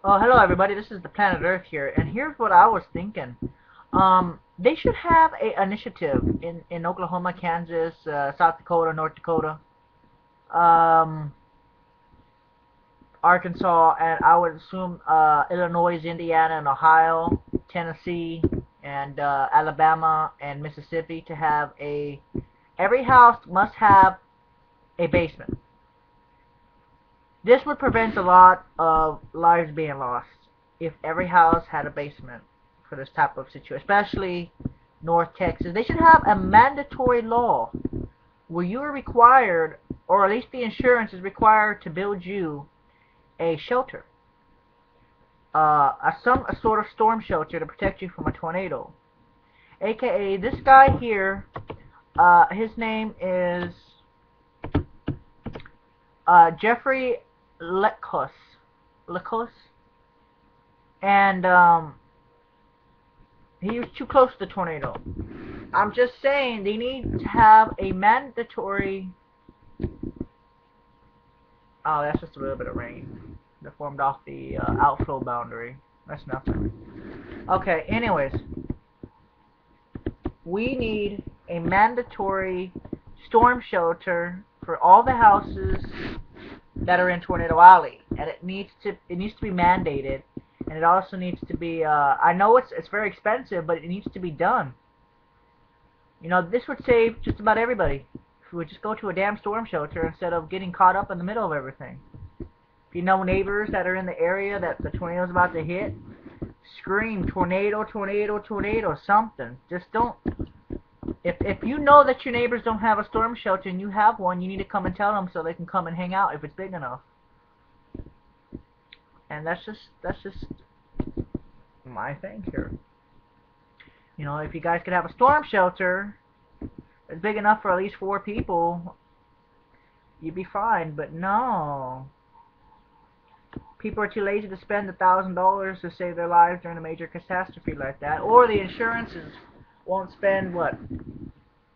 Oh, hello everybody. This is the Planet Earth here, and here's what I was thinking. They should have a initiative in Oklahoma, Kansas, South Dakota, North Dakota, um, Arkansas, and I would assume Illinois, Indiana, and Ohio, Tennessee, and Alabama and Mississippi to have every house must have a basement. This would prevent a lot of lives being lost if every house had a basement for this type of situation, especially North Texas. They should have a mandatory law where you are required, or at least the insurance is required, to build you a shelter, a sort of storm shelter to protect you from a tornado. AKA this guy here, his name is Jeffrey Lekos. Lekos? And he was too close to the tornado. I'm just saying they need to have a mandatory. Oh, that's just a little bit of rain that formed off the outflow boundary. That's nothing. Okay, anyways, we need a mandatory storm shelter for all the houses that are in Tornado Alley, and it needs to be mandated, and it also needs to be. I know it's very expensive, but it needs to be done. You know, this would save just about everybody if we would just go to a damn storm shelter instead of getting caught up in the middle of everything. If you know neighbors that are in the area that the tornado's about to hit, scream tornado, tornado, tornado, something. Just don't. If you know that your neighbors don't have a storm shelter and you have one, you need to come and tell them so they can come and hang out if it's big enough. And that's just my thing here. You know, if you guys could have a storm shelter that's big enough for at least 4 people, you'd be fine. But no, people are too lazy to spend $1,000 to save their lives during a major catastrophe like that, or the insurances won't spend what?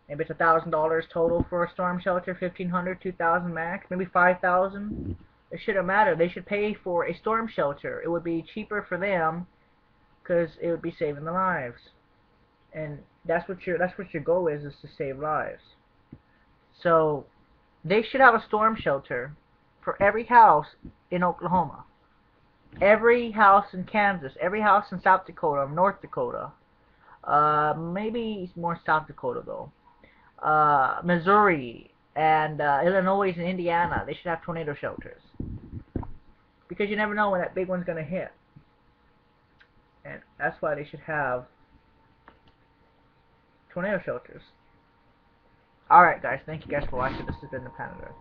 Maybe it's $1,000 total for a storm shelter, $1,500, $2,000 max, maybe $5,000. It shouldn't matter. They should pay for a storm shelter. It would be cheaper for them because it would be saving the lives. And that's what your goal is to save lives. So they should have a storm shelter for every house in Oklahoma, every house in Kansas, every house in South Dakota, North Dakota. Maybe more South Dakota though. Missouri and Illinois and Indiana, they should have tornado shelters because you never know when that big one's gonna hit, and that's why they should have tornado shelters. Alright guys, thank you guys for watching. This has been the Planet Earth.